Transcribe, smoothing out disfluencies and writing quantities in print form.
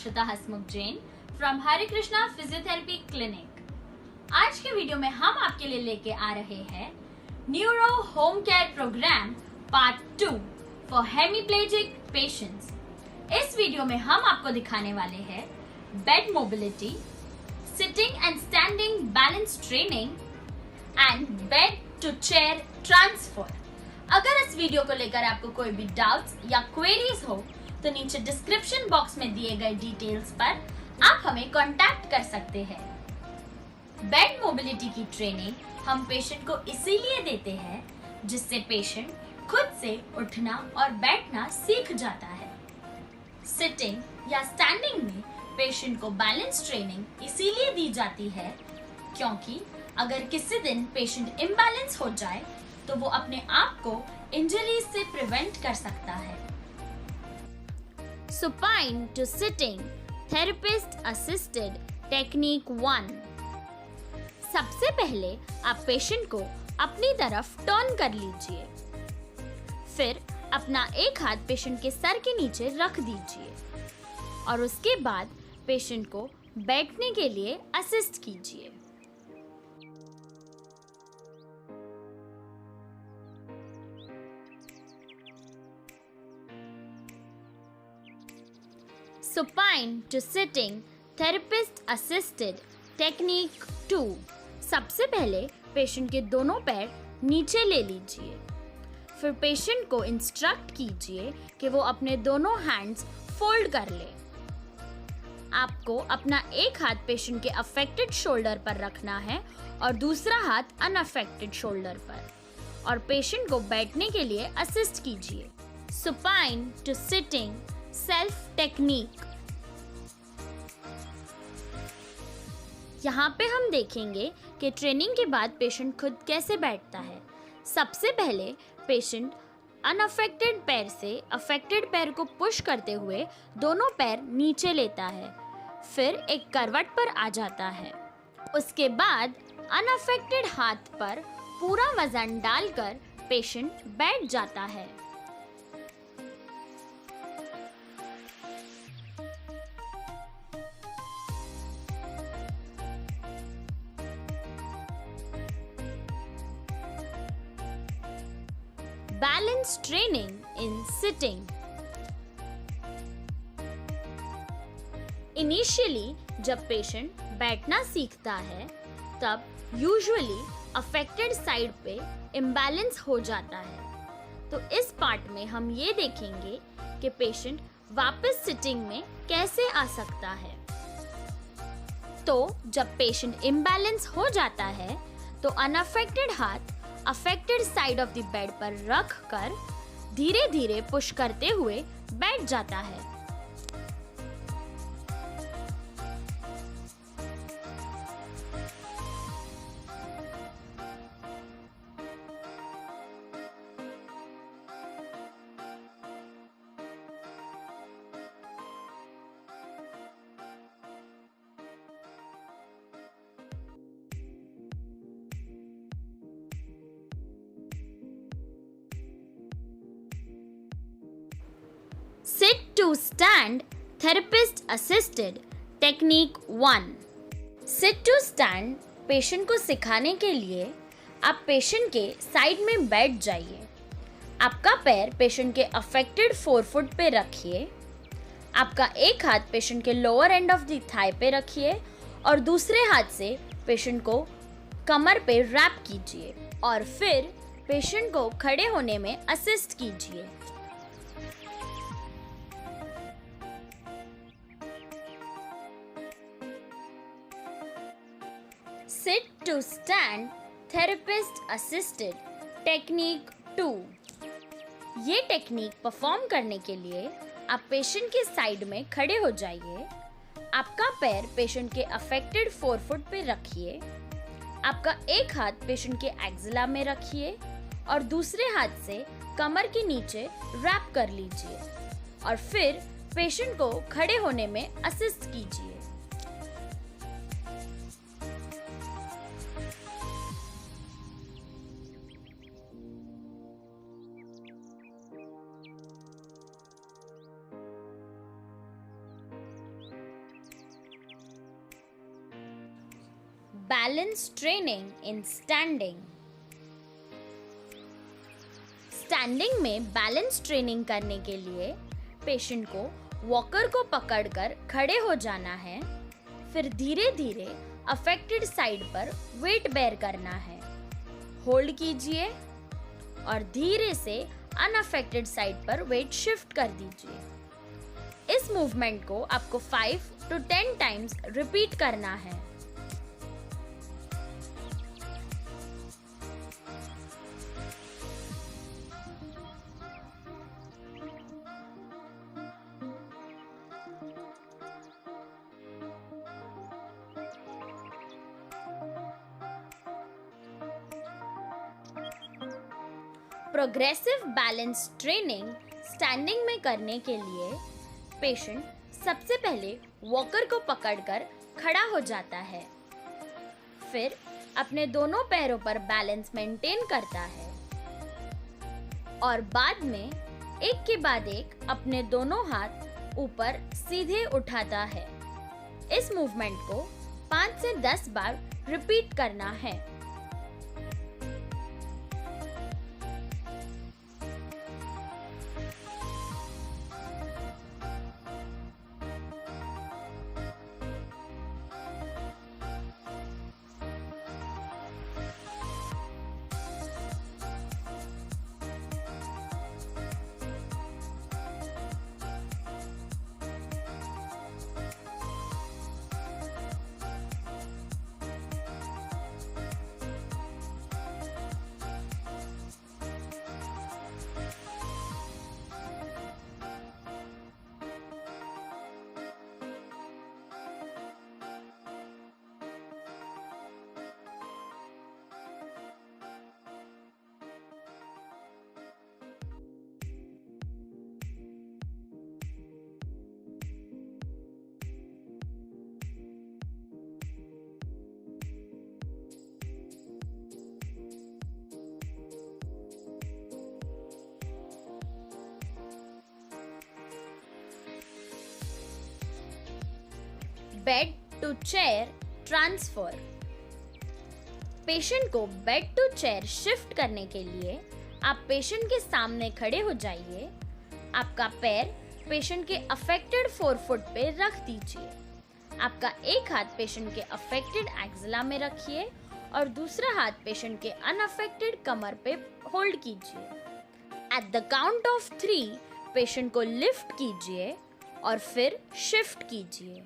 Akshata Hasmukh Jain from Hare Krishna physiotherapy clinic. आज के video में हम आपके लिए लेके आ रहे हैं neuro home care programme part 2 for hemiplegic patients. इस वीडियो में हम आपको दिखाने वाले हैं bed mobility, sitting and standing balance training and bed to chair transfer. अगर इस वीडियो को लेकर आपको कोई भी डाउट्स या क्वेरीज हो तो नीचे डिस्क्रिप्शन बॉक्स में दिए गए डिटेल्स पर आप हमें कांटेक्ट कर सकते हैं। बेड मोबिलिटी की ट्रेनिंग हम पेशेंट को इसीलिए देते हैं जिससे पेशेंट खुद से उठना और बैठना सीख जाता है। सिटिंग या स्टैंडिंग में पेशेंट को बैलेंस ट्रेनिंग इसीलिए दी जाती है क्योंकि अगर किसी दिन पेशेंट इम्बैलेंस हो जाए तो वो अपने आप को इंजरीज से प्रिवेंट कर सकता है। Supine to sitting therapist assisted technique 1। सबसे पहले आप पेशेंट को अपनी तरफ टर्न कर लीजिए, फिर अपना एक हाथ पेशेंट के सर के नीचे रख दीजिए और उसके बाद पेशेंट को बैठने के लिए असिस्ट कीजिए। Supine to sitting therapist assisted technique 2। सबसे पहले पेशेंट के दोनों पैर नीचे ले लीजिए, फिर पेशेंट को इंस्ट्रक्ट कीजिए कि वो अपने दोनों हैंड्स फोल्ड कर ले। आपको अपना एक हाथ पेशेंट के अफेक्टेड शोल्डर पर रखना है और दूसरा हाथ अनअफेक्टेड शोल्डर पर और पेशेंट को बैठने के लिए असिस्ट कीजिए। Supine to sitting self technique. यहाँ पे हम देखेंगे कि ट्रेनिंग के बाद पेशेंट खुद कैसे बैठता है। सबसे पहले पेशेंट अनअफेक्टेड पैर से अफेक्टेड पैर को पुश करते हुए दोनों पैर नीचे लेता है, फिर एक करवट पर आ जाता है। उसके बाद अनअफेक्टेड हाथ पर पूरा वजन डालकर पेशेंट बैठ जाता है। Balance training in sitting. Initially जब पेशेंट बैठना सीखता है तब यूजुअली अफेक्टेड साइड पे इम्बैलेंस हो जाता है। तो इस पार्ट में हम ये देखेंगे कि पेशेंट वापस सिटिंग में कैसे आ सकता है। तो जब पेशेंट इम्बैलेंस हो जाता है तो अनअफेक्टेड हाथ affected side of the bed पर रख कर धीरे धीरे पुश करते हुए बैठ जाता है। Sit to stand therapist assisted technique 1। Sit to stand patient को सिखाने के लिए आप पेशेंट के साइड में बैठ जाइए। आपका पैर पेशेंट के अफेक्टेड फोरफुट पे रखिए। आपका एक हाथ पेशेंट के lower end of the thigh पे रखिए और दूसरे हाथ से पेशेंट को कमर पे रैप कीजिए और फिर पेशेंट को खड़े होने में असिस्ट कीजिए। Sit to stand therapist assisted technique 2। ये टेक्निक परफॉर्म करने के लिए आप पेशेंट के साइड में खड़े हो जाइए। आपका पैर पेशेंट के अफेक्टेड फोरफुट पे रखिए। आपका एक हाथ पेशेंट के एक्सिला में रखिए और दूसरे हाथ से कमर के नीचे रैप कर लीजिए और फिर पेशेंट को खड़े होने में असिस्ट कीजिए। Balance training in standing. Standing में बैलेंस ट्रेनिंग करने के लिए पेशेंट को वॉकर को पकड़कर खड़े हो जाना है, फिर धीरे धीरे अफेक्टेड साइड पर वेट बेयर करना है। होल्ड कीजिए और धीरे से अनअफेक्टेड साइड पर वेट शिफ्ट कर दीजिए। इस मूवमेंट को आपको 5 to 10 टाइम्स रिपीट करना है। प्रोग्रेसिव बैलेंस ट्रेनिंग स्टैंडिंग में करने के लिए पेशेंट सबसे पहले वॉकर को पकड़कर खड़ा हो जाता है, फिर अपने दोनों पैरों पर बैलेंस मेंटेन करता है और बाद में एक के बाद एक अपने दोनों हाथ ऊपर सीधे उठाता है। इस मूवमेंट को 5 से 10 बार रिपीट करना है। Bed to chair transfer. Patient को बेड टू चेयर शिफ्ट करने के लिए आप पेशेंट के सामने खड़े हो जाइए। आपका पैर पेशेंट के अफेक्टेड फोरफुट पे रख दीजिए। आपका एक हाथ पेशेंट के अफेक्टेड एक्सिला में रखिए और दूसरा हाथ पेशेंट के अनअफेक्टेड कमर पे होल्ड कीजिए। At the count of 3 patient को लिफ्ट कीजिए और फिर शिफ्ट कीजिए।